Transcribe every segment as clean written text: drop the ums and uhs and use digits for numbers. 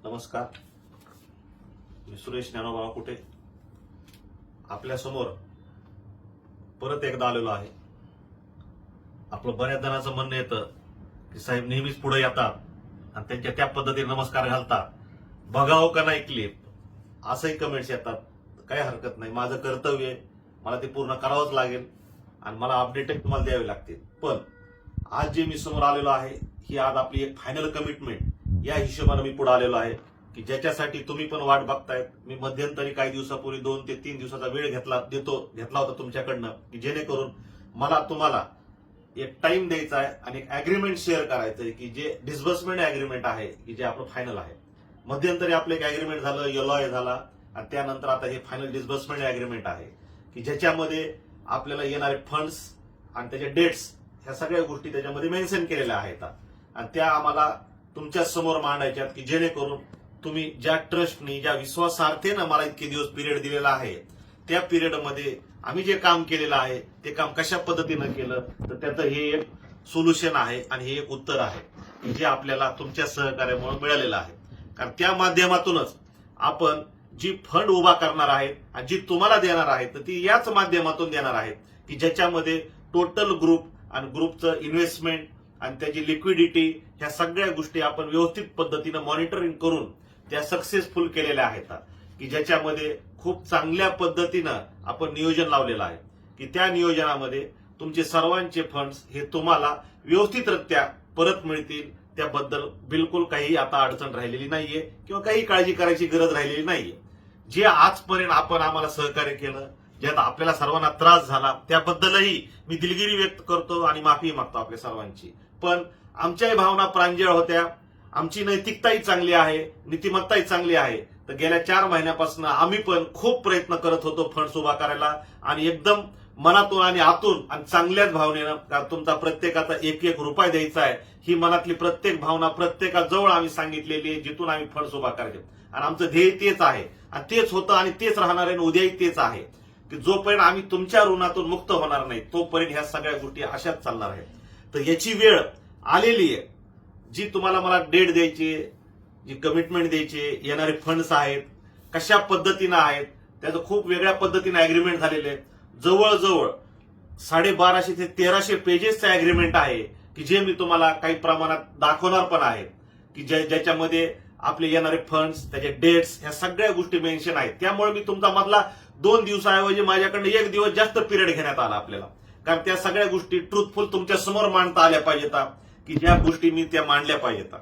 नमस्कार, मी सुरेश ज्ञानोबा कुठे आपल्या समोर परत एकदा आलेलो आहे. आपलं बऱ्याच जणांचं म्हणणं येतं की साहेब नेहमीच पुढे येतात आणि त्यांच्या त्या पद्धतीने नमस्कार घालतात, बघावं का नाही क्लिप, असंही कमेंट्स येतात. काही हरकत नाही, माझं कर्तव्य आहे, मला ते पूर्ण करावंच लागेल आणि मला अपडेट तुम्हाला द्यावे लागतील. पण आज जे मी समोर आलेलो आहे ही आज आपली एक फायनल कमिटमेंट या हिशोबाने मी पुढे आलेलो आहे की ज्याच्यासाठी तुम्ही पण वाट बघतायत. मी मध्यंतरी काही दिवसापूर्वी 2 ते 3 दिवसाचा वेळ घेतला होता तुमच्याकडनं की जेणेकरून मला तुम्हाला एक टाइम द्यायचा आहे आणि एक अग्रीमेंट शेअर करायचं आहे की जे डिस्बर्समेंट अग्रीमेंट आहे की जे आपलं फायनल आहे. मध्यंतरी आपलं एक अग्रीमेंट झालं, एलॉय झाला आणि त्यानंतर आता हे फायनल डिस्बर्समेंट अग्रीमेंट आहे की ज्याच्यामध्ये आपल्याला येणारे फंड्स आणि त्याचे डेट्स ह्या सगळ्या गोष्टी त्याच्यामध्ये मेन्शन केलेल्या आहेत आणि त्या आम्हाला तुमच्या समोर मांडायच्यात की जेणेकरून तुम्ही ज्या ट्रस्टनी ज्या विश्वासार्थेनं मला इतके दिवस पिरियड दिलेला आहे त्या पिरियडमध्ये आम्ही जे काम केलेलं आहे ते काम कशा पद्धतीनं केलं तर त्याचं हे एक सोल्युशन आहे आणि हे एक उत्तर आहे जे आपल्याला तुमच्या सहकार्यामुळे मिळालेलं आहे. कारण त्या माध्यमातूनच आपण जी फंड उभा करणार आहेत आणि जी तुम्हाला देणार आहेत तर ती याच माध्यमातून देणार आहेत की ज्याच्यामध्ये टोटल ग्रुप आणि ग्रुपचं इन्व्हेस्टमेंट आणि त्याची लिक्विडिटी ह्या सगळ्या गोष्टी आपण व्यवस्थित पद्धतीनं मॉनिटरिंग करून त्या सक्सेसफुल केलेल्या आहेत की ज्याच्यामध्ये खूप चांगल्या पद्धतीनं आपण नियोजन लावलेलं आहे की त्या नियोजनामध्ये तुमचे सर्वांचे फंड्स हे तुम्हाला व्यवस्थितरित्या परत मिळतील. त्याबद्दल बिलकुल काही आता अडचण राहिलेली नाहीये किंवा काही काळजी करायची गरज राहिलेली नाहीये. जे आजपर्यंत आपण आम्हाला सहकार्य केलं, ज्यात आपल्याला सर्वांना त्रास झाला त्याबद्दलही मी दिलगिरी व्यक्त करतो आणि माफी मागतो आपल्या सर्वांची. पण आमच्याही भावना प्रांजळ होत्या, आमची नैतिकताही चांगली आहे, नीतिमत्ताही चांगली आहे. तर गेल्या 4 महिन्यापासून आम्ही पण खूप प्रयत्न करत होतो फंड्स उभा करायला आणि एकदम मनातून आणि आतून आणि चांगल्याच भावनेनं. कारण तुमचा प्रत्येकाचा 1-1 रुपया द्यायचा आहे ही मनातली प्रत्येक भावना प्रत्येकाजवळ आम्ही सांगितलेली आहे जिथून आम्ही फंड्स उभा करायचे आणि आमचं ध्येय तेच आहे आणि तेच होतं आणि तेच राहणार आहे आणि उद्याही तेच आहे की जोपर्यंत आम्ही तुमच्या ऋणातून मुक्त होणार नाही तोपर्यंत ह्या सगळ्या गोष्टी अशाच चालणार आहेत. तर याची वेळ आलेली आहे जी तुम्हाला मला डेट द्यायची, जी कमिटमेंट द्यायची, येणारे फंड्स आहेत कशा पद्धतीनं आहेत त्याचं खूप वेगळ्या पद्धतीने अग्रीमेंट झालेले आहे. जवळजवळ 1250 ते 1300 पेजेसचं अग्रीमेंट आहे की जे मी तुम्हाला काही प्रमाणात दाखवणार पण आहे की ज्याच्यामध्ये आपले येणारे फंड्स त्याचे डेट्स ह्या सगळ्या गोष्टी मेन्शन आहेत. त्यामुळे मी तुमचा मधला 2 दिवसाऐवजी माझ्याकडनं 1 दिवस जास्त पिरियड घेण्यात आला आपल्याला. कारण त्या सगळ्या गोष्टी ट्रुथफुल तुमच्या समोर मांडता आल्या पाहिजेत की ज्या गोष्टी मी त्या मांडल्या पाहिजेत.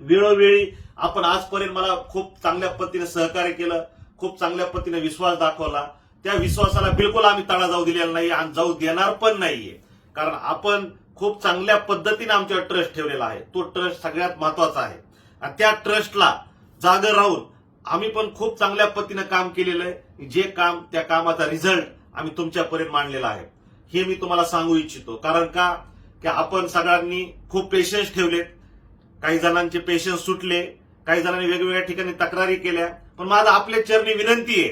वेळोवेळी आपण आजपर्यंत मला खूप चांगल्या पद्धतीने सहकार्य केलं, खूप चांगल्या पद्धतीने विश्वास दाखवला. त्या विश्वासाला बिलकुल आम्ही तडा जाऊ दिलेला नाही आणि जाऊ देणार पण नाहीये. कारण आपण खूप चांगल्या पद्धतीने आमच्यावर ट्रस्ट ठेवलेला आहे. तो ट्रस्ट सगळ्यात महत्वाचा आहे आणि त्या ट्रस्टला जागर राहून आम्ही पण खूप चांगल्या पद्धतीने काम केलेलं आहे. जे काम त्या कामाचा रिझल्ट आम्ही तुमच्यापर्यंत मांडलेला आहे हे मी तुम्हाला सांगू इच्छितो. कारण का की आपण सगळ्यांनी खूप पेशन्स ठेवलेत, काही जणांचे पेशन्स सुटले, काही जणांनी वेगवेगळ्या ठिकाणी तक्रारी केल्या. पण माझं आपल्या चरणी विनंती आहे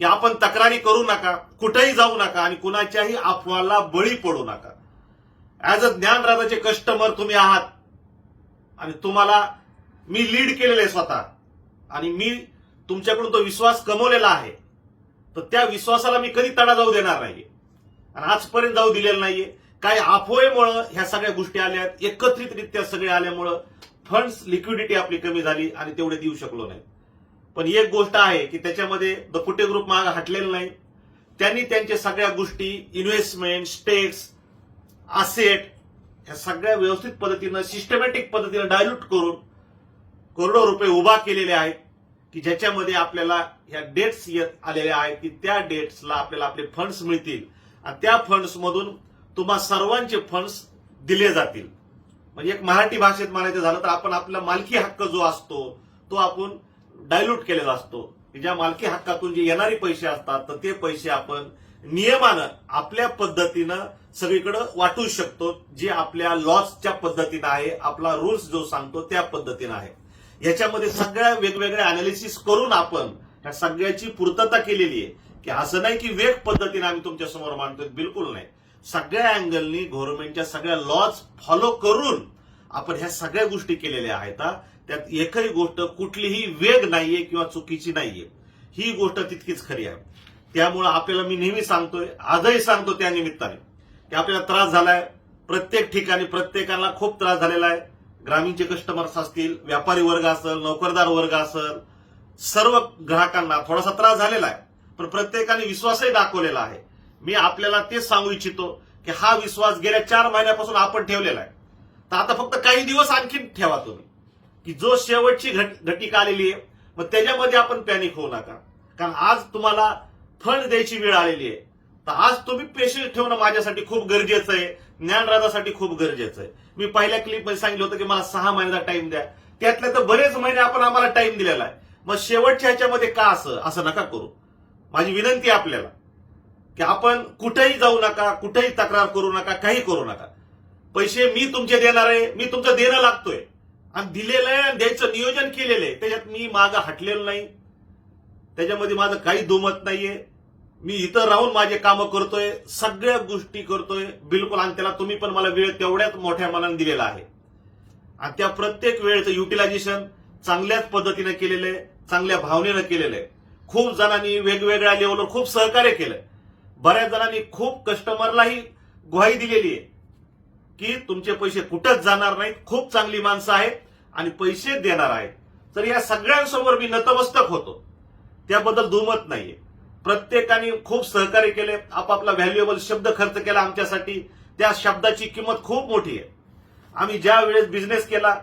की आपण तक्रारी करू नका, कुठेही जाऊ नका आणि कुणाच्याही अफवाला बळी पडू नका. ऍज अ ज्ञानराजाचे कस्टमर तुम्ही आहात आणि तुम्हाला मी लीड केलेलं आहे स्वतः आणि मी तुमच्याकडून तो विश्वास कमवलेला आहे. तर त्या विश्वासाला मी कधी तडा जाऊ देणार नाहीये आणि आजपर्यंत जाऊ दिलेलं नाहीये. काही अफवेमुळं ह्या सगळ्या गोष्टी आल्या, एकत्रितरित्या सगळे आल्यामुळं फंड्स लिक्विडिटी आपली कमी झाली आणि तेवढे देऊ शकलो नाही. पण एक गोष्ट आहे की त्याच्यामध्ये द पुटे ग्रुप मागे हटलेलं नाही. त्यांनी त्यांच्या सगळ्या गोष्टी इन्व्हेस्टमेंट, स्टेक्स, असेट ह्या सगळ्या व्यवस्थित पद्धतीनं सिस्टमॅटिक पद्धतीनं डायल्यूट करून करोडो रुपये उभा केलेले आहेत की ज्याच्यामध्ये आपल्याला ह्या डेट्स आलेल्या आहेत की त्या डेट्सला आपल्याला आपले फंड्स मिळतील आणि त्या फंड्स मधून तुम्हा सर्वांचे फंड्स दिले जातील. म्हणजे एक मराठी भाषेत म्हणायचं झालं तर आपण आपला मालकी हक्क जो असतो तो आपण डायल्यूट केलेला असतो की ज्या मालकी हक्कातून जे येणारे पैसे असतात तर ते पैसे आपण नियमानं आपल्या पद्धतीनं सगळीकडे वाटू शकतो, जे आपल्या लॉजच्या पद्धतीनं आहे, आपला रूल्स जो सांगतो त्या पद्धतीनं आहे. याच्यामध्ये सगळ्या वेगवेगळ्या अनालिसिस करून आपण या सगळ्याची पूर्तता केलेली आहे की असं नाही की वेग पद्धतीने आम्ही तुमच्या समोर मांडतोय, बिलकुल नाही. सगळ्या अँगलनी गव्हर्नमेंटच्या सगळ्या लॉज फॉलो करून आपण ह्या सगळ्या गोष्टी केलेल्या आहेत त्यात एकही गोष्ट कुठलीही वेग नाहीये किंवा चुकीची नाहीये, ही गोष्ट तितकीच खरी आहे. त्यामुळे आपल्याला मी नेहमी सांगतोय, आजही सांगतो त्या निमित्ताने की आपल्याला त्रास झालाय. प्रत्येक ठिकाणी प्रत्येकाला खूप त्रास झालेला आहे. ग्रामीणचे कस्टमर्स असतील, व्यापारी वर्ग असेल, नोकरदार वर्ग असेल, सर्व ग्राहकांना थोडासा त्रास झालेला आहे. पण प्रत्येकाने विश्वासही दाखवलेला आहे. मी आपल्याला तेच सांगू इच्छितो की हा विश्वास गेल्या 4 महिन्यापासून आपण ठेवलेला आहे. तर आता फक्त काही दिवस आणखी ठेवा तुम्ही, की जो शेवटची घटिका आलेली आहे मग त्याच्यामध्ये आपण पॅनिक होऊ नका. कारण आज तुम्हाला फंड द्यायची वेळ आलेली आहे. तर आज तुम्ही पेशन्स ठेवणं माझ्यासाठी खूप गरजेचं आहे, ज्ञानराजासाठी खूप गरजेचं आहे. मी पहिल्या क्लिपमध्ये सांगितलं होतं की मला 6 महिन्याचा टाइम द्या. त्यातले तर बरेच महिने आपण आम्हाला टाइम दिलेला आहे. मग शेवटच्या ह्याच्यामध्ये का असं नका करू. माझी विनंती आहे आपल्याला की आपण कुठेही जाऊ नका, कुठेही तक्रार करू नका, काही करू नका. पैसे मी तुमचे देणार आहे, मी तुमचं देणं लागतोय आणि दिलेलं आहे आणि द्यायचं नियोजन केलेलं आहे. त्याच्यात मी मागं हटलेलं नाही, त्याच्यामध्ये माझं काही दुमत नाहीये. मी इथं राहून माझे कामं करतोय, सगळ्या गोष्टी करतोय बिलकुल. आणि त्याला तुम्ही पण मला वेळ तेवढ्याच मोठ्या मनाने दिलेला आहे आणि त्या प्रत्येक वेळेचं युटिलायझेशन चांगल्याच पद्धतीने केलेलं आहे, चांगल्या भावनेनं केलेलं आहे. खूप जणांनी वेगवेगळ्या लेवलवर खूप सहकार्य केलं. बऱ्याच जणांनी खूप कस्टमरलाही ग्वाही दिलेली आहे की तुमचे पैसे कुठंच जाणार नाहीत, खूप चांगली माणसं आहेत आणि पैसे देणार आहेत. तर या सगळ्यांसमोर मी नतमस्तक होतो, त्याबद्दल दुमत नाहीये. प्रत्येकाने खूप सहकार्य केले, आपापला व्हॅल्युएबल शब्द खर्च केला आमच्यासाठी. त्या शब्दाची किंमत खूप मोठी आहे. आम्ही ज्या वेळेस बिझनेस केला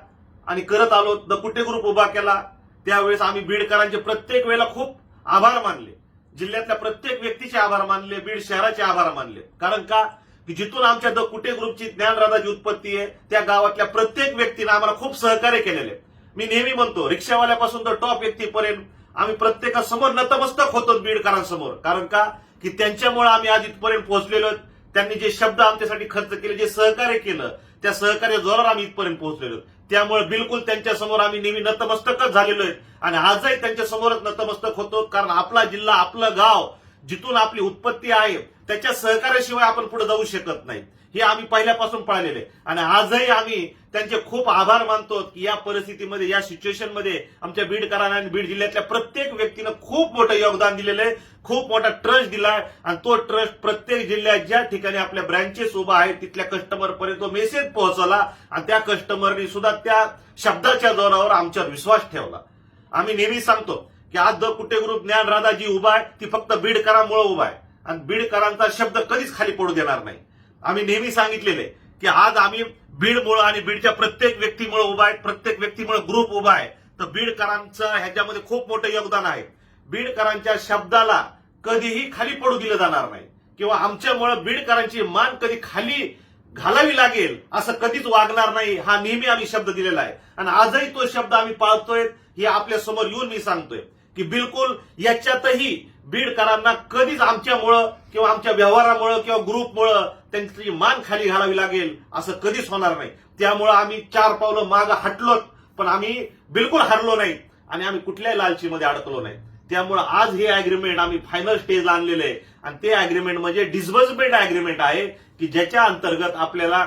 आणि करत आलो, द कुटे ग्रुप उभा केला, त्यावेळेस आम्ही बीडकरांचे प्रत्येक वेळेला खूप आभार मानले. जिल्ह्यातल्या प्रत्येक व्यक्तीचे आभार मानले, बीड शहराचे आभार मानले. कारण का की जिथून आमच्या द कुटे ग्रुपची ज्ञानराजाची उत्पत्ती आहे त्या गावातल्या प्रत्येक व्यक्तीने आम्हाला खूप सहकार्य केलेले. मी नेहमी म्हणतो, रिक्षावाल्यापासून तर टॉप व्यक्तीपर्यंत आम्ही प्रत्येकासमोर नतमस्तक होतो बीडकरांसमोर. कारण का की त्यांच्यामुळे आम्ही आज इथपर्यंत पोहोचलेलो. त्यांनी जे शब्द आमच्यासाठी खर्च केले, जे सहकार्य केलं, त्या सहकार्य जोरावर आम्ही इथपर्यंत पोहोचलेलो. त्यामुळे बिलकुल त्यांच्यासमोर आम्ही नेहमी नतमस्तकच झालेलो आहे आणि आजही त्यांच्यासमोरच नतमस्तक होतो. कारण आपला जिल्हा, आपलं गाव, जिथून आपली उत्पत्ती आहे, त्याच्या सहकार्याशिवाय आपण पुढे जाऊ शकत नाही. हे आम्ही पहिल्यापासून पाळलेले आणि आजही आम्ही त्यांचे खूप आभार मानतो की या परिस्थितीमध्ये, या सिच्युएशनमध्ये आमच्या बीडकरांना आणि बीड जिल्ह्यातल्या प्रत्येक व्यक्तीनं खूप मोठं योगदान दिलेलं आहे, खूप मोठा ट्रस्ट दिलाय. आणि तो ट्रस्ट प्रत्येक जिल्ह्यात ज्या ठिकाणी आपल्या ब्रँचेस उभा आहेत तिथल्या कस्टमर पर्यंत तो मेसेज पोहोचवला आणि त्या कस्टमरनी सुद्धा त्या शब्दाच्या जोरावर आमच्यावर विश्वास ठेवला. आम्ही नेहमी सांगतो की आज द कुटे ग्रुप ज्ञानराजा जी उभा आहे ती फक्त बीडकरांमुळे उभा आहे आणि बीडकरांचा शब्द कधीच खाली पडू देणार नाही. आम्ही नेहमी सांगितलेले की आज आम्ही बीडमुळे आणि बीडच्या प्रत्येक व्यक्तीमुळे उभा आहे, प्रत्येक व्यक्तीमुळे ग्रुप उभा आहे. तर बीडकरांचं ह्याच्यामध्ये खूप मोठं योगदान आहे. बीडकरांच्या शब्दाला कधीही खाली पडू दिलं जाणार नाही किंवा आमच्यामुळे बीडकरांची मान कधी खाली घालावी लागेल असं कधीच वागणार नाही. हा नेहमी आम्ही शब्द दिलेला आहे आणि आजही तो शब्द आम्ही पाळतोय. हे आपल्या समोर येऊन मी सांगतोय की बिलकुल याच्यातही बीडकरांना कधीच आमच्यामुळं किंवा आमच्या व्यवहारामुळं किंवा ग्रुपमुळं त्यांची मान खाली घालावी लागेल असं कधीच होणार नाही. त्यामुळं आम्ही 4 पावलं मागं हटलोत, पण आम्ही बिलकुल हरलो नाही आणि आम्ही कुठल्याही लालचीमध्ये अडकलो नाही. त्यामुळे आज हे अग्रीमेंट आम्ही फायनल स्टेजला आणलेलं आहे आणि ते अग्रीमेंट म्हणजे डिस्बर्समेंट अग्रीमेंट आहे की ज्याच्या अंतर्गत आपल्याला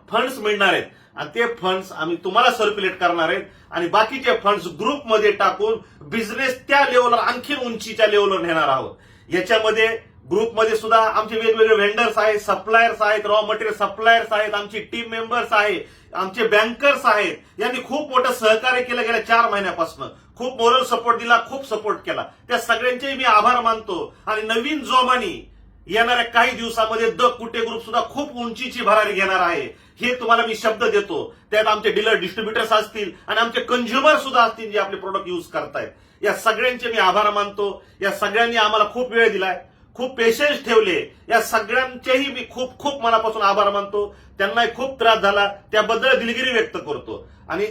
फंड्स मिळणार आहेत आणि ते फंड्स आम्ही तुम्हाला सर्क्युलेट करणार आहेत आणि बाकीचे फंड्स ग्रुपमध्ये टाकून बिझनेस त्या लेवलवर आणखी उंचीच्या लेवलवर नेणार आहोत. याच्यामध्ये ग्रुपमध्ये सुद्धा आमचे वेगवेगळे व्हेंडर्स आहेत, सप्लायर्स आहेत, रॉ मटेरियल सप्लायर्स आहेत, आमची टीम मेंबर्स आहेत, आमचे बँकर्स आहेत. यांनी खूप मोठं सहकार्य केलं गेल्या 4 महिन्यापासून. खूप मोरल सपोर्ट दिला, खूप सपोर्ट केला. त्या सगळ्यांचे मी आभार मानतो आणि नवीन जोमानी येणाऱ्या काही दिवसामध्ये द कुटे ग्रुप सुद्धा खूप उंचीची भरारी घेणार आहे. हे तुम्हाला मी शब्द देतो. त्यात आमचे डीलर डिस्ट्रीब्युटर्स असतील आणि आमचे कंझ्युमर सुद्धा असतील जे आपले प्रोडक्ट युज करतायत. या सगळ्यांचे मी आभार मानतो. या सगळ्यांनी आम्हाला खूप वेळ दिलाय, खूप पेशन्स ठेवले. या सगळ्यांचेही मी खूप खूप मनापासून आभार मानतो. त्यांनाही खूप त्रास झाला, त्याबद्दल दिलगिरी व्यक्त करतो आणि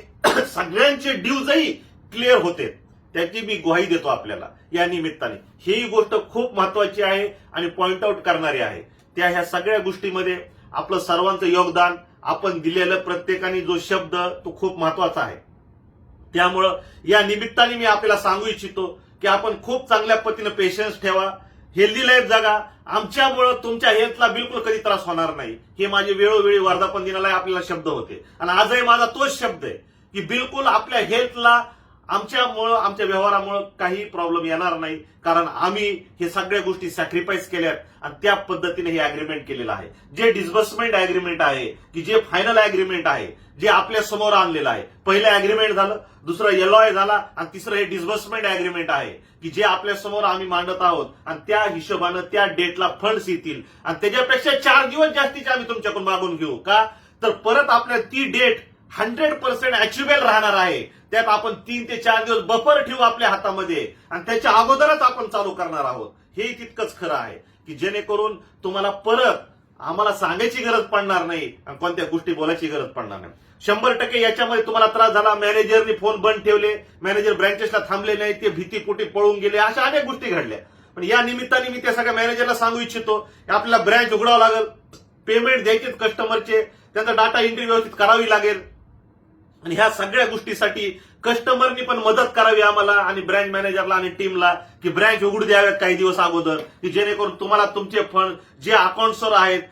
सगळ्यांचे ड्यूजही क्लिअर होते त्याची मी ग्वाही देतो आपल्याला या निमित्ताने. ही गोष्ट खूप महत्वाची आहे आणि पॉइंट आउट करणारी आहे. त्या ह्या सगळ्या गोष्टीमध्ये आपलं सर्वांचं योगदान, आपण दिलेलं प्रत्येकाने जो शब्द तो खूप महत्वाचा आहे. त्यामुळं या निमित्ताने मी आपल्याला सांगू इच्छितो की आपण खूप चांगल्या पद्धतीने पेशन्स ठेवा. हेल्दी लाईफ जगा. आमच्यामुळं तुमच्या हेल्थला बिलकुल कधी त्रास होणार नाही, हे माझे वेळोवेळी वर्धापन दिनाला आपल्याला शब्द होते. आणि आजही माझा तोच शब्द आहे की बिलकुल आपल्या हेल्थला आमच्यामुळं, आमच्या व्यवहारामुळं काही प्रॉब्लेम येणार नाही. कारण आम्ही हे सगळ्या गोष्टी सॅक्रिफाईस केल्यात आणि त्या पद्धतीने हे अग्रीमेंट केलेलं आहे. जे डिस्बर्समेंट अग्रीमेंट आहे, की जे फायनल अग्रीमेंट आहे, जे आपल्या समोर आणलेलं आहे. पहिलं अग्रीमेंट झालं, दुसरं एलओआय झाला आणि तिसरं हे डिस्बर्समेंट अग्रीमेंट आहे की जे आपल्या समोर आम्ही मांडत आहोत. आणि त्या हिशोबानं त्या डेटला फंड्स येतील आणि त्याच्यापेक्षा 4 दिवस जास्तीचे आम्ही तुमच्याकडून मागून घेऊ. का तर परत आपल्या ती डेट 100% अचिवेबल राहणार आहे. त्यात आपण 3 ते 4 दिवस बफर ठेवू आपल्या हातामध्ये आणि त्याच्या अगोदरच आपण चालू करणार आहोत. हे तितकंच खरं आहे की जेणेकरून तुम्हाला परत आम्हाला सांगायची गरज पडणार नाही आणि कोणत्या गोष्टी बोलायची गरज पडणार नाही. 100% याच्यामध्ये तुम्हाला त्रास झाला. मॅनेजरने फोन बंद ठेवले, मॅनेजर ब्रँचेसला थांबले नाही, ते भीतीपोटी पळून गेले, अशा अनेक गोष्टी घडल्या. पण या निमित्ताने मी त्या सगळ्या मॅनेजरला सांगू इच्छितो की आपल्याला ब्रँच उघडावं लागेल, पेमेंट द्यायचे कस्टमरचे, त्यांचा डाटा एंट्री व्यवस्थित करावी लागेल. आणि ह्या सगळ्या गोष्टीसाठी कस्टमरनी पण मदत करावी आम्हाला आणि ब्रँच मॅनेजरला आणि टीमला की ब्रँच उघडू द्याव्यात काही दिवस अगोदर, की जेणेकरून तुम्हाला तुमचे फंड जे अकाउंट्सवर आहेत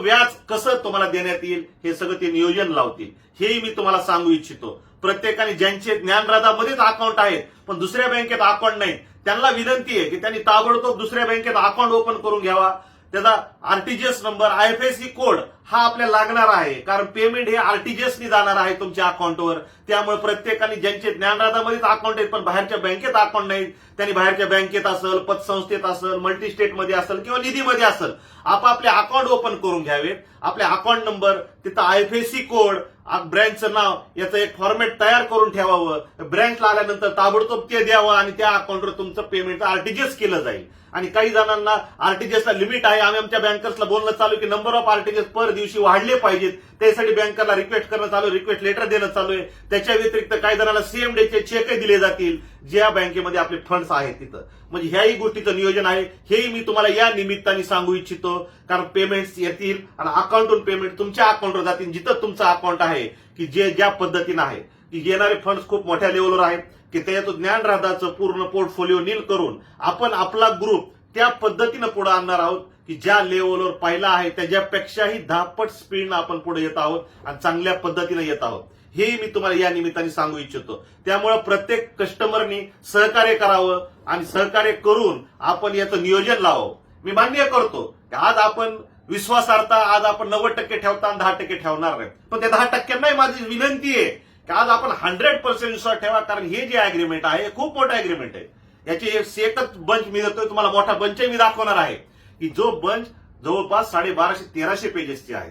व्याज कसं तुम्हाला देण्यात येईल हे सगळं ते नियोजन लावतील. हेही मी तुम्हाला सांगू इच्छितो. प्रत्येकाने ज्यांचे ज्ञानराधामध्येच अकाउंट आहेत पण दुसऱ्या बँकेत अकाउंट नाही, त्यांना विनंती आहे की त्यांनी ताबडतोब दुसऱ्या बँकेत अकाउंट ओपन करून घ्यावा. त्याचा आरटीजीएस नंबर, आयएफएससी कोड हा आपल्याला लागणार आहे. कारण पेमेंट हे आरटीजीएसनी जाणार आहे तुमच्या अकाउंटवर. त्यामुळे प्रत्येकाने ज्यांचे ज्ञानराधामध्येच अकाउंट आहेत पण बाहेरच्या बँकेत अकाउंट नाहीत, त्यांनी बाहेरच्या बँकेत असेल, पतसंस्थेत असेल, मल्टी स्टेटमध्ये असेल किंवा निधीमध्ये असेल, आपापले अकाउंट ओपन करून घ्यावेत. आपले अकाउंट नंबर, तिथं आयएफएससी कोड, ब्रँचचं नाव याचं एक फॉर्मॅट तयार करून ठेवावं. ब्रँचला आल्यानंतर ताबडतोब ते द्यावं आणि त्या अकाउंटवर तुमचं पेमेंट आरटीजीएस केलं जाईल. आणि काही जणांना आरटीजीएसला लिमिट आहे. आम्ही आमच्या बँकर्सला बोलणं चालू की नंबर ऑफ आरटीजीएस पर दिवशी वाढले पाहिजेत. त्यासाठी बँकरला रिक्वेस्ट करणं चालू, रिक्वेस्ट लेटर देणं चालू आहे. त्याच्या व्यतिरिक्त काही जणांना सेम डेचे चेकही दिले जातील ज्या बँकेमध्ये आपले फंड्स आहेत तिथं. म्हणजे ह्याही गोष्टीचं नियोजन आहे. हेही मी तुम्हाला या निमित्ताने सांगू इच्छितो. कारण पेमेंट्स येतील आणि अकाउंटवरून पेमेंट तुमच्या अकाउंटवर जातील जिथं तुमचं अकाउंट आहे, की जे ज्या पद्धतीनं आहे की येणारे फंड्स खूप मोठ्या लेवलवर आहेत की त्याच्यातून ज्ञानराधाचं पूर्ण पोर्टफोलिओ नील करून आपण आपला ग्रुप त्या पद्धतीनं पुढे आणणार आहोत की ज्या लेवलवर पहिला आहे त्याच्यापेक्षाही 10 पट स्पीडनं आपण पुढे येत आहोत आणि चांगल्या पद्धतीनं येत आहोत. हेही मी तुम्हाला या निमित्ताने सांगू इच्छितो. त्यामुळे प्रत्येक कस्टमरनी सहकार्य करावं आणि सहकार्य करून आपण याचं नियोजन लावावं. मी मान्य करतो की आज आपण विश्वासार्हता आज आपण 90% ठेवता आणि 10% ठेवणार नाही. पण त्या 10%नाही माझी विनंती आहे की आज आपण 100% विश्वास ठेवा. कारण हे जे अग्रीमेंट आहे हे खूप मोठं अग्रीमेंट आहे. याची एकच बंच मी देतोय तुम्हाला, मोठा बंचही मी दाखवणार आहे की जो बंच जवळपास 1250-1300 पेजेसची आहे.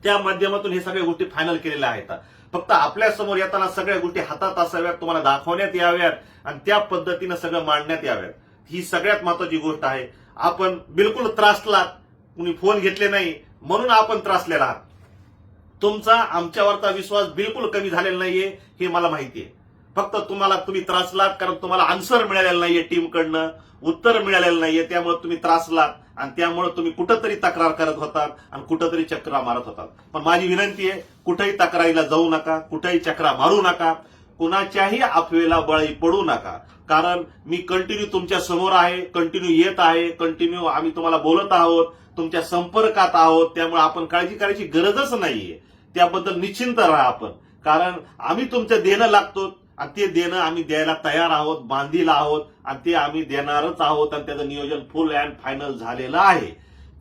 त्या माध्यमातून हे सगळ्या गोष्टी फायनल केलेल्या आहेत. फक्त आपल्या समोर येताना सगळ्या गोष्टी हातात असाव्यात, तुम्हाला दाखवण्यात याव्यात आणि त्या पद्धतीनं सगळं मांडण्यात याव्यात. ही सगळ्यात महत्वाची गोष्ट आहे. आपण बिलकुल त्रासलात, कुणी फोन घेतले नाही म्हणून आपण त्रासलेला आहात. तुमचा आमच्यावरचा विश्वास बिलकुल कमी झालेला नाहीये हे मला माहिती आहे. फक्त तुम्ही त्रासलात कारण तुम्हाला आन्सर मिळालेलं नाहीये, टीमकडनं उत्तर मिळालेलं नाहीये. त्यामुळे तुम्ही त्रासलात आणि त्यामुळे तुम्ही कुठंतरी तक्रार करत होतात आणि कुठंतरी चक्रा मारत होतात. पण माझी विनंती आहे, कुठेही तक्रारीला जाऊ नका, कुठेही चक्रा मारू नका, कुणाच्याही अफवेला बळी पडू नका. कारण मी कंटिन्यू तुमच्या समोर आहे, कंटिन्यू येत आहे, कंटिन्यू आम्ही तुम्हाला बोलत आहोत, तुमच्या संपर्कात आहोत. त्यामुळे आपण काळजी करायची गरजच नाहीये. त्याबद्दल निश्चिंत राहा आपण. कारण आम्ही तुमचं देणं लागतो आणि ते देणं आम्ही द्यायला तयार आहोत, बांधील आहोत आणि ते आम्ही देणारच आहोत आणि त्याचं नियोजन फुल अँड फायनल झालेलं आहे.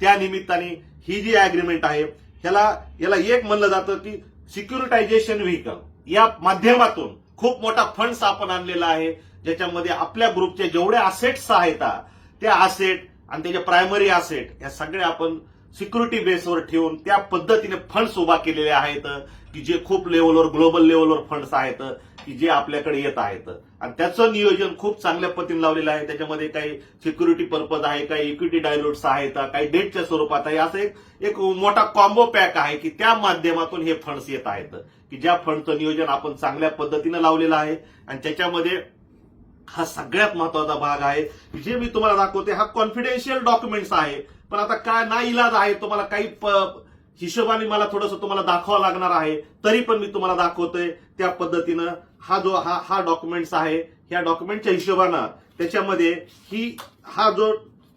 त्या निमित्ताने ही जी अग्रीमेंट आहे याला एक म्हणलं जातं की सिक्युरिटायझेशन व्हेकल. या माध्यमातून खूप मोठा फंड्स आपण आणलेला आहे ज्याच्यामध्ये आपल्या ग्रुपचे जेवढे असेट्स आहेत त्या असेट आणि त्याचे प्रायमरी असेट या सगळ्या आपण सिक्युरिटी बेसवर ठेवून त्या पद्धतीने फंड्स उभा केलेले आहेत की जे खूप लेवलवर, ग्लोबल लेवलवर फंड्स आहेत की जे आपल्याकडे येत आहेत. आणि त्याचं नियोजन खूप चांगल्या पद्धतीने लावलेलं आहे. त्याच्यामध्ये काही सिक्युरिटी पर्पज आहे, काही इक्विटी डायल्यूट्स आहेत, काही डेटच्या स्वरूपात आहे. असं एक मोठा कॉम्बो पॅक आहे की त्या माध्यमातून हे फंड्स येत आहेत की ज्या फंडचं नियोजन आपण चांगल्या पद्धतीनं लावलेलं आहे. आणि त्याच्यामध्ये हा सगळ्यात महत्वाचा भाग आहे जे मी तुम्हाला दाखवते. हा कॉन्फिडेन्शियल डॉक्युमेंट्स आहे. पण आता काय ना इलाज आहे, तुम्हाला काही हिशोबाने मला थोडंसं तुम्हाला दाखवावं लागणार आहे. तरी पण मी तुम्हाला दाखवतोय त्या पद्धतीनं. हा डॉक्युमेंट्स आहे. ह्या डॉक्युमेंटच्या हिशोबानं त्याच्यामध्ये हा जो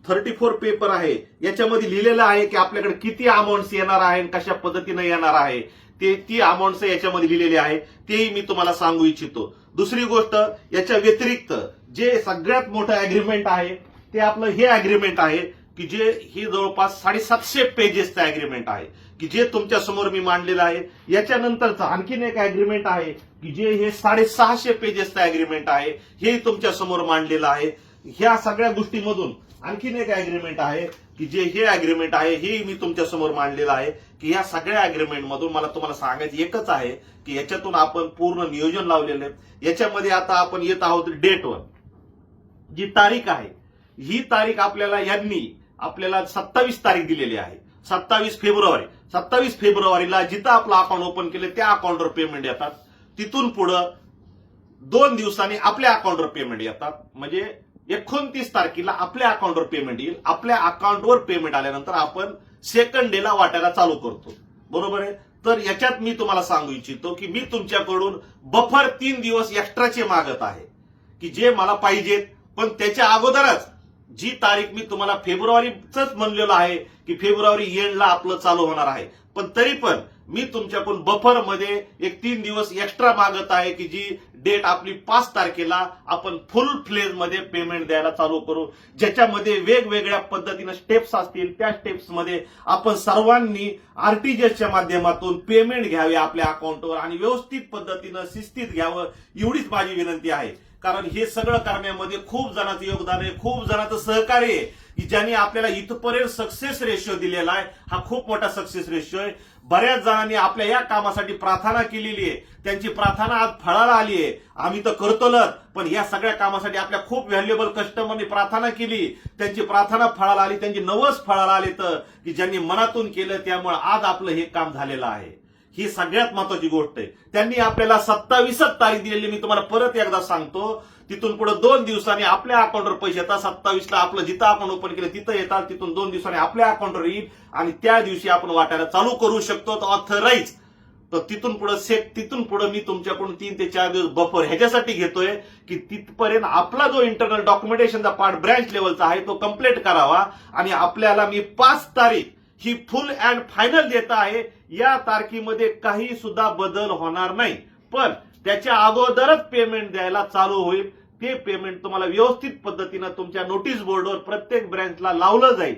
34 पेपर आहे, याच्यामध्ये लिहिलेलं आहे की आपल्याकडे किती अमाऊंट येणार आहे, कशा पद्धतीने येणार आहे, ती अमाऊंट याच्यामध्ये लिहिलेली आहे, तेही मी तुम्हाला सांगू इच्छितो. दुसरी गोष्ट, याच्या व्यतिरिक्त जे सगळ्यात मोठं अग्रीमेंट आहे ते आपलं हे अग्रीमेंट आहे की जे ही जवळपास 750 पेजेसचं अग्रीमेंट आहे की जे तुमच्या समोर मी मांडलेलं आहे. याच्यानंतरचं आणखीन एक अग्रीमेंट आहे की जे हे 650 पेजेसचं अग्रीमेंट आहे, हे तुमच्या समोर मांडलेलं आहे. ह्या सगळ्या गोष्टीमधून आणखीन एक अग्रीमेंट आहे की जे हे अग्रीमेंट आहे, हे मी तुमच्या समोर मांडलेलं आहे की या सगळ्या अग्रीमेंट मधून मला तुम्हाला सांगायचं एकच आहे की याच्यातून आपण पूर्ण नियोजन लावलेलं आहे. याच्यामध्ये आता आपण येत आहोत डेटवर. जी तारीख आहे, ही तारीख आपल्याला 27 तारीख दिलेली आहे. 27 फेब्रुवारी. 27 फेब्रुवारीला जिथं आपलं अकाउंट ओपन केलं त्या अकाउंटवर पेमेंट येतात. तिथून पुढं 2 दिवसांनी आपल्या अकाउंटवर पेमेंट येतात. म्हणजे 29 तारखेला आपल्या अकाउंटवर पेमेंट येईल. आपल्या अकाउंटवर पेमेंट आल्यानंतर आपण सेकंड डेला वाटायला चालू करतो. बरोबर आहे. तर याच्यात मी तुम्हाला सांगू इच्छितो की मी तुमच्याकडून बफर 3 दिवस एक्स्ट्राचे मागत आहे की जे मला पाहिजेत. पण त्याच्या अगोदरच जी तारीख मी तुम्हाला फेब्रुवारीच म्हणलेलं आहे की फेब्रुवारी एंडला आपलं चालू होणार आहे, पण तरी पण मी तुमच्याकडून बफर मध्ये एक 3 दिवस एक्स्ट्रा मागत आहे की जी डेट आपली 5 तारखेला आपण फुल फ्लेज मध्ये पेमेंट द्यायला चालू करू, ज्याच्यामध्ये वेगवेगळ्या पद्धतीने स्टेप्स असतील. त्या स्टेप्स मध्ये आपण सर्वांनी आरटीजीएसच्या माध्यमातून पेमेंट घ्यावे आपल्या अकाउंटवर आणि व्यवस्थित पद्धतीनं शिस्तीत घ्यावं, एवढीच माझी विनंती आहे. कारण हे सगळं करण्यामध्ये खूप जणांचं योगदान आहे, खूप जणांचं सहकार्य आहे की ज्यांनी आपल्याला इथपर्यंत सक्सेस रेशो दिलेला आहे. हा खूप मोठा सक्सेस रेशो आहे. बऱ्याच जणांनी आपल्या या कामासाठी प्रार्थना केलेली आहे. त्यांची प्रार्थना आज फळाला आली आहे. आम्ही तर करतोच, पण या सगळ्या कामासाठी आपल्या खूप व्हॅल्युएबल कस्टमरनी प्रार्थना केली. त्यांची प्रार्थना फळाला आली, त्यांची नवस फळाला आले तर की ज्यांनी मनातून केलं, त्यामुळे आज आपलं हे काम झालेलं आहे. ही सगळ्यात महत्वाची गोष्ट आहे. त्यांनी आपल्याला 27 तारीख दिलेली, मी तुम्हाला परत एकदा सांगतो. तिथून पुढे 2 दिवसांनी आपल्या अकाउंटवर पैसे येतात. 27ला आपलं जिथं अकाउंट ओपन केलं तिथं येतात. तिथून 2 दिवसांनी आपल्या अकाउंटवर येईल आणि त्या दिवशी आपण वाटायला चालू करू शकतो. ऑथराईज. तर तिथून पुढे मी तुमच्याकडून 3 ते 4 दिवस बफर ह्याच्यासाठी घेतोय की तिथपर्यंत आपला जो इंटरनल डॉक्युमेंटेशनचा पार्ट ब्रँच लेवलचा आहे तो कम्प्लीट करावा आणि आपल्याला मी 5 तारीख ही फुल अँड फायनल देत आहे. या तारखेमध्ये काही सुद्धा बदल होणार नाही, पण त्याच्या अगोदरच पेमेंट द्यायला चालू होईल. ते पेमेंट तुम्हाला व्यवस्थित पद्धतीनं तुमच्या नोटीस बोर्डवर प्रत्येक ब्रँचला लावलं जाईल.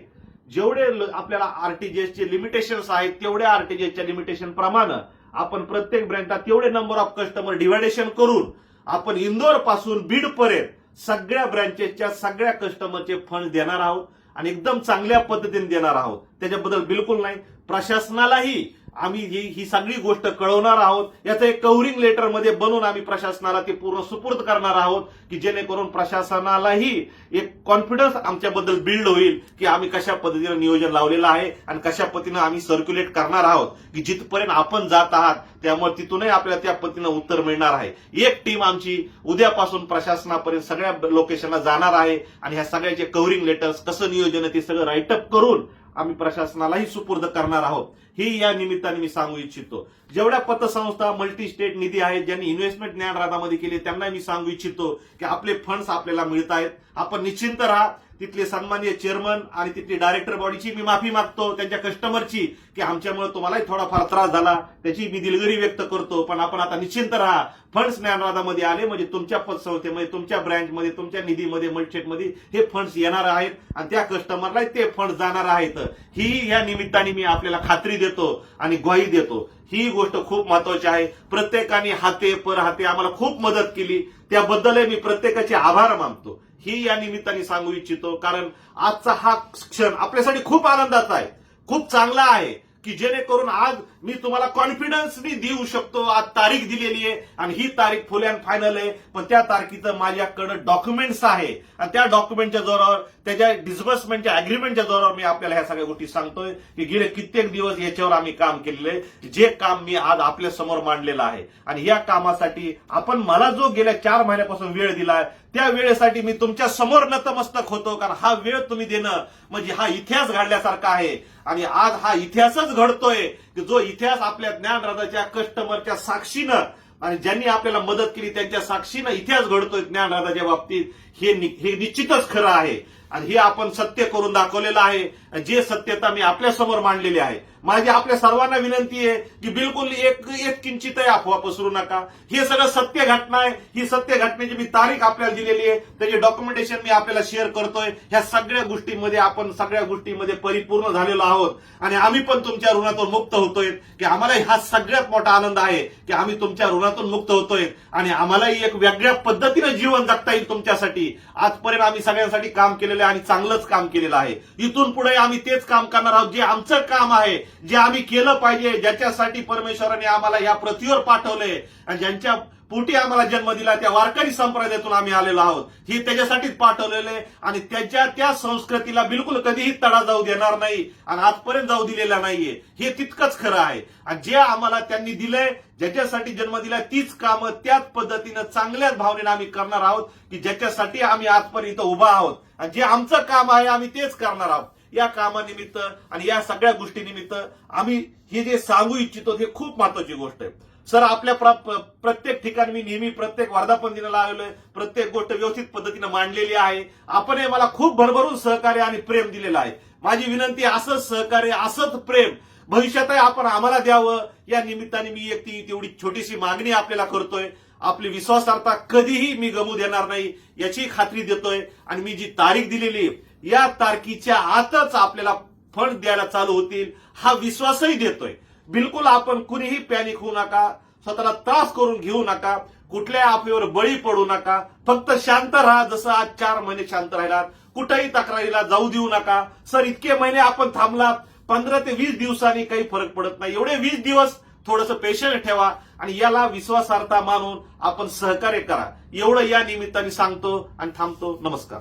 जेवढे आपल्याला आरटीजीएसचे लिमिटेशन्स आहेत तेवढ्या आरटीजीएसच्या लिमिटेशन प्रमाणे आपण प्रत्येक ब्रँचला तेवढे नंबर ऑफ कस्टमर डिव्हायडेशन करून आपण इंदोर पासून बीड पर्यंत सगळ्या ब्रँचेसच्या सगळ्या कस्टमरचे फंड देणार आहोत आणि एकदम चांगल्या पद्धतीने देणार आहोत. त्याच्याबद्दल बिलकुल नाही. प्रशासनालाही आम्ही ही सगळी गोष्ट कळवणार आहोत. याचं एक कव्हरिंग लेटर मध्ये बनवून आम्ही प्रशासनाला ते पूर्ण सुपूर्द करणार आहोत की जेणेकरून प्रशासनालाही एक कॉन्फिडन्स आमच्याबद्दल बिल्ड होईल की आम्ही कशा पद्धतीने नियोजन लावलेलं आहे आणि कशा पद्धतीने आम्ही सर्क्युलेट करणार आहोत की जिथपर्यंत आपण जात आहात त्यामुळे तिथूनही आपल्याला त्या पद्धतीनं उत्तर मिळणार आहे. एक टीम आमची उद्यापासून प्रशासनापर्यंत सगळ्या लोकेशनला जाणार आहे आणि ह्या सगळ्याचे कव्हरिंग लेटर्स कसं नियोजन आहे ते सगळं राईटअप करून आम्ही प्रशासनालाही सुपूर्द करणार आहोत. ही या निमित्ताने मी सांगू इच्छितो. जेवढ्या पतसंस्था मल्टी स्टेट निधी आहेत ज्यांनी इन्व्हेस्टमेंट ज्ञानराधामध्ये केली त्यांना मी सांगू इच्छितो की आपले फंड्स आपल्याला मिळत आहेत. आपण निश्चिंत राहा. तिथले सन्माननीय चेअरमन आणि तिथली डायरेक्टर बॉडीची मी माफी मागतो त्यांच्या कस्टमरची की आमच्यामुळे तुम्हालाही थोडाफार त्रास झाला, त्याची मी दिलगिरी व्यक्त करतो. पण आपण आता निश्चिंत राहा. फंड्स ज्ञानराधामध्ये आले म्हणजे तुमच्या पतसंस्थेमध्ये, तुमच्या ब्रँचमध्ये, तुमच्या निधीमध्ये, मल्टीस्टेटमध्ये हे फंड्स येणार आहेत आणि त्या कस्टमरला ते फंड्स जाणार आहेत. ही या निमित्ताने मी आपल्याला खात्री देतो आणि ग्वाही देतो. ही गोष्ट खूप महत्वाची आहे. प्रत्येकाने हाते पर हाते आम्हाला खूप मदत केली, त्याबद्दलही मी प्रत्येकाचे आभार मानतो. ही या निमित्ताने सांगू इच्छितो कारण आजचा हा क्षण आपल्यासाठी खूप आनंदाचा आहे, खूप चांगला आहे की जेणेकरून आज मी तुम्हाला कॉन्फिडन्सनी देऊ शकतो. आज तारीख दिलेली आहे आणि ही तारीख फुल अँड फायनल आहे, पण त्या तारखेचं माझ्याकडे डॉक्युमेंट्स आहे आणि त्या डॉक्युमेंटच्या जोरावर, त्याच्या डिस्बर्समेंटच्या अग्रीमेंटच्या जोरावर मी आपल्याला ह्या सगळ्या गोष्टी सांगतोय की गेले कित्येक दिवस याच्यावर आम्ही काम केलेलं आहे. जे काम मी आज आपल्या समोर मांडलेलं आहे आणि या कामासाठी आपण मला जो गेल्या 4 महिन्यापासून वेळ दिलाय त्या वेळेसाठी मी तुमच्या समोर नतमस्तक होतो. कारण हा वेळ तुम्ही देणं म्हणजे हा इतिहास घडल्यासारखा आहे आणि आज हा इतिहासच घडतोय की जो इतिहास आपल्या ज्ञानराधाच्या कस्टमरच्या साक्षीनं आणि ज्यांनी आपल्याला मदत केली त्यांच्या साक्षीनं इतिहास घडतोय ज्ञानराधाच्या बाबतीत. हे निश्चितच खरं आहे आणि हे आपण सत्य करून दाखवलेलं आहे. जे सत्यता मी आपल्या समोर मांडलेली आहे. माझी आपल्या सर्वांना विनंती आहे की बिलकुल एक किंचितही अफवा पसरू नका. हे सगळं सत्य घटना आहे. ही सत्य घटनेची मी तारीख आपल्याला दिलेली आहे. त्याचे डॉक्युमेंटेशन मी आपल्याला शेअर करतोय. ह्या सगळ्या गोष्टींमध्ये आपण सगळ्या गोष्टींमध्ये परिपूर्ण झालेलो आहोत आणि आम्ही पण तुमच्या ऋणातून मुक्त होतोय की आम्हाला हा सगळ्यात मोठा आनंद आहे की आम्ही तुमच्या ऋणातून मुक्त होतोय आणि आम्हालाही एक वेगळ्या पद्धतीने जीवन जगता येईल तुमच्यासाठी. आजपर्यंत आम्ही सगळ्यांसाठी काम केलेलं आहे आणि चांगलंच काम केलेलं आहे. इथून पुढे आम्ही तेच काम करणार आहोत जे आमचं काम आहे, जे आम्ही केलं पाहिजे, ज्याच्यासाठी परमेश्वराने आम्हाला या पृथ्वीवर पाठवलंय आणि ज्यांच्या पोटी आम्हाला जन्म दिला त्या वारकरी संप्रदायातून आम्ही आलेलो आहोत. हे त्याच्यासाठीच पाठवलेलं आहे आणि त्या संस्कृतीला बिलकुल कधीही तडा जाऊ देणार नाही आणि आजपर्यंत जाऊ दिलेला नाहीये. हे तितकंच खरं आहे. आणि जे आम्हाला त्यांनी दिलंय, ज्याच्यासाठी जन्म दिला, तीच कामं त्याच पद्धतीनं चांगल्याच भावनेनं आम्ही करणार आहोत की ज्याच्यासाठी आम्ही आजपर्यंत उभा आहोत. आणि जे आमचं काम आहे आम्ही तेच करणार आहोत. या कामानिमित्त आणि या सगळ्या गोष्टीनिमित्त आम्ही हे जे सांगू इच्छितो हे खूप महत्वाची गोष्ट आहे. सर, आपल्या प्रत्येक ठिकाणी मी नेहमी प्रत्येक वर्धापन दिनाला आलेलोय. प्रत्येक गोष्ट व्यवस्थित पद्धतीने मांडलेली आहे. आपण मला खूप भरभरून सहकार्य आणि प्रेम दिलेलं आहे. माझी विनंती, असंच सहकार्य, असंच प्रेम भविष्यातही आपण आम्हाला द्यावं. या निमित्ताने मी एक तेवढी छोटीशी मागणी आपल्याला करतोय. आपली विश्वासार्हता कधीही मी गमू देणार नाही याची खात्री देतोय. आणि मी जी तारीख दिलेली या तारखेच्या आतच आपल्याला फंड द्यायला चालू होतील हा विश्वासही देतोय. बिलकुल आपण कुणीही पॅनिक होऊ नका, स्वतःला त्रास करून घेऊ नका, कुठल्या अफवेवर बळी पडू नका. फक्त शांत राहा. जसं आज 4 महिने शांत राहिलात, कुठेही तक्रारीला जाऊ देऊ नका. सर, इतके महिने आपण थांबलात, 15 ते 20 दिवसांनी काही फरक पडत नाही. एवढे 20 दिवस थोडंसं पेशंट ठेवा आणि याला विश्वासार्हता मानून आपण सहकार्य करा. एवढं या निमित्ताने सांगतो आणि थांबतो. नमस्कार.